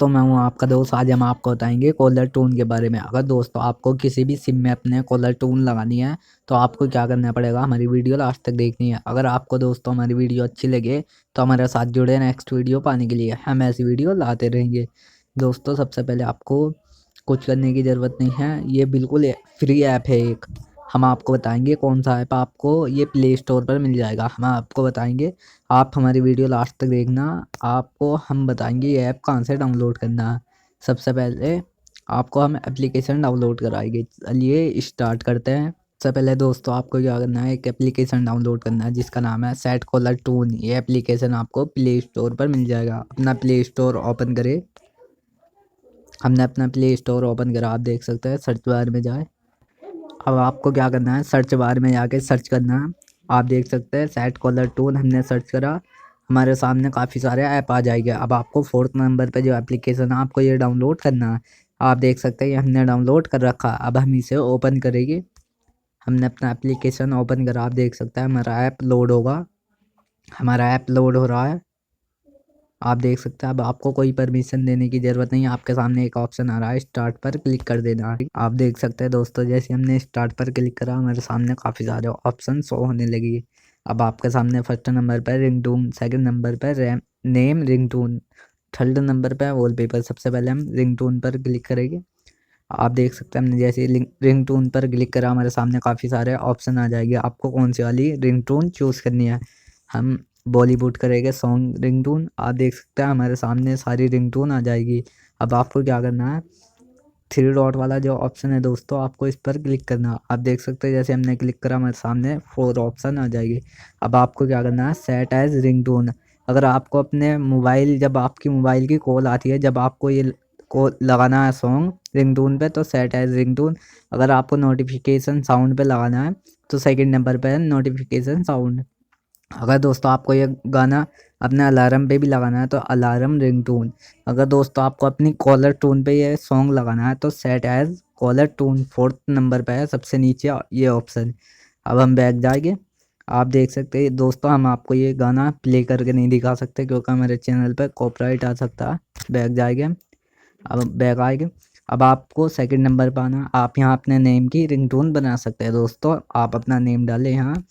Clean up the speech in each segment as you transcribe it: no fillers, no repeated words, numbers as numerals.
दोस्तों मैं हूं आपका दोस्त। आज हम आपको बताएंगे कॉलर टून के बारे में। अगर दोस्तों आपको किसी भी सिम में अपने कॉलर टून लगानी है तो आपको क्या करना पड़ेगा, हमारी वीडियो लास्ट तक देखनी है। अगर आपको दोस्तों हमारी वीडियो अच्छी लगे तो हमारे साथ जुड़े नेक्स्ट वीडियो पाने के लिए। हम ऐसी वीडियो लाते रहेंगे। दोस्तों सबसे पहले आपको कुछ करने की ज़रूरत नहीं है, ये बिल्कुल फ्री ऐप है एक। हम आपको बताएंगे कौन सा ऐप, आपको ये प्ले स्टोर पर मिल जाएगा। हम आपको बताएंगे, आप हमारी वीडियो लास्ट तक देखना। आपको हम बताएंगे ये ऐप कहाँ से डाउनलोड करना है। सबसे पहले आपको हम एप्लीकेशन डाउनलोड कराएंगे। चलिए स्टार्ट करते हैं। सबसे पहले दोस्तों आपको क्या करना है, एक एप्लीकेशन डाउनलोड करना है जिसका नाम है सेट कॉलर टून। ये एप्लीकेशन आपको प्ले स्टोर पर मिल जाएगा। अपना प्ले स्टोर ओपन करें। हमने अपना प्ले स्टोर ओपन करा, आप देख सकते हैं। सर्च बार में जाए। अब आपको क्या करना है, सर्च बार में जाके सर्च करना है। आप देख सकते हैं सेट कॉलर टून, हमने सर्च करा, हमारे सामने काफ़ी सारे ऐप आ जाएंगे। अब आपको 4th नंबर पे जो एप्लीकेशन है आपको ये डाउनलोड करना है। आप देख सकते हैं ये हमने डाउनलोड कर रखा। अब हम इसे ओपन करेंगे। हमने अपना एप्लीकेशन ओपन करा, आप देख सकते हैं हमारा ऐप लोड होगा। हमारा ऐप लोड हो रहा है, आप देख सकते हैं। अब आपको कोई परमिशन देने की ज़रूरत नहीं है। आपके सामने एक ऑप्शन आ रहा है, स्टार्ट पर क्लिक कर देना है। आप देख सकते हैं दोस्तों, जैसे हमने स्टार्ट पर क्लिक करा हमारे सामने काफ़ी सारे ऑप्शन शो होने लगी। अब आपके सामने फर्स्ट नंबर पर रिंगटोन, सेकंड नंबर पर नेम रिंगटोन, थर्ड नंबर पर वॉलपेपर। सबसे पहले हम रिंगटोन पर क्लिक करेंगे। आप देख सकते हैं हमने जैसे रिंगटोन पर क्लिक करा हमारे सामने काफ़ी सारे ऑप्शन आ जाएंगे। आपको कौन सी वाली रिंगटोन चूज़ करनी है। हम बॉलीवुड करेंगे सॉन्ग रिंगटोन। आप देख सकते हैं हमारे सामने सारी रिंगटोन आ जाएगी। अब आपको क्या करना है, 3 डॉट वाला जो ऑप्शन है दोस्तों, आपको इस पर क्लिक करना है। आप देख सकते हैं जैसे हमने क्लिक करा हमारे सामने 4 ऑप्शन आ जाएगी। अब आपको क्या करना है, सेट एज रिंगटोन। अगर आपको अपने मोबाइल, जब आपकी मोबाइल की कॉल आती है, जब आपको ये को लगाना है सॉन्ग रिंगटोन पे, तो सेट एज रिंगटोन। अगर आपको नोटिफिकेशन साउंड पे लगाना है तो सेकंड नंबर पे है नोटिफिकेशन साउंड। अगर दोस्तों आपको ये गाना अपने अलार्म पे भी लगाना है तो अलार्म रिंगटोन। अगर दोस्तों आपको अपनी कॉलर टून पे ये सॉन्ग लगाना है तो set as caller tune, 4th number पे है सबसे नीचे ये ऑप्शन। अब हम बैक जाएंगे। आप देख सकते हैं दोस्तों, हम आपको ये गाना प्ले करके नहीं दिखा सकते क्योंकि हमारे चैनल पर कॉपीराइट आ सकता है। बैक जाएंगे। अब बैक आएंगे। अब आपको सेकंड नंबर पर आना। आप यहाँ अपने नेम की रिंगटोन बना सकते हैं दोस्तों। आप अपना नेम डालें यहाँ,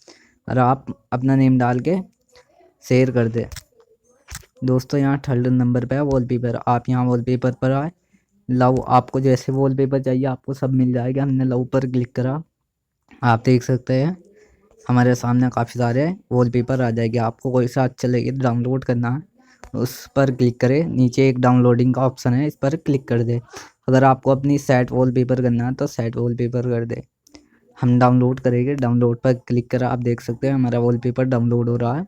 और आप अपना नेम डाल के शेयर कर दें। दोस्तों यहाँ थर्ड नंबर पे है वॉलपेपर। आप यहाँ वॉलपेपर पर आए। लव, आपको जैसे वॉलपेपर चाहिए आपको सब मिल जाएगा। हमने लव पर क्लिक करा, आप देख सकते हैं हमारे सामने काफ़ी सारे वॉलपेपर आ जाएंगे। आपको कोई सा अच्छा लगे डाउनलोड करना है उस पर क्लिक करें। नीचे एक डाउनलोडिंग का ऑप्शन है, इस पर क्लिक कर दे। अगर आपको अपनी सेट वॉलपेपर करना है तो सेट वॉलपेपर कर दे। हम डाउनलोड करेंगे, डाउनलोड पर क्लिक करा, आप देख सकते हैं हमारा वॉलपेपर डाउनलोड हो रहा है।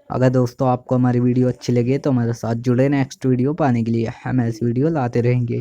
अगर दोस्तों आपको हमारी वीडियो अच्छी लगे तो हमारे साथ जुड़े नेक्स्ट वीडियो पाने के लिए। हम ऐसी वीडियो लाते रहेंगे।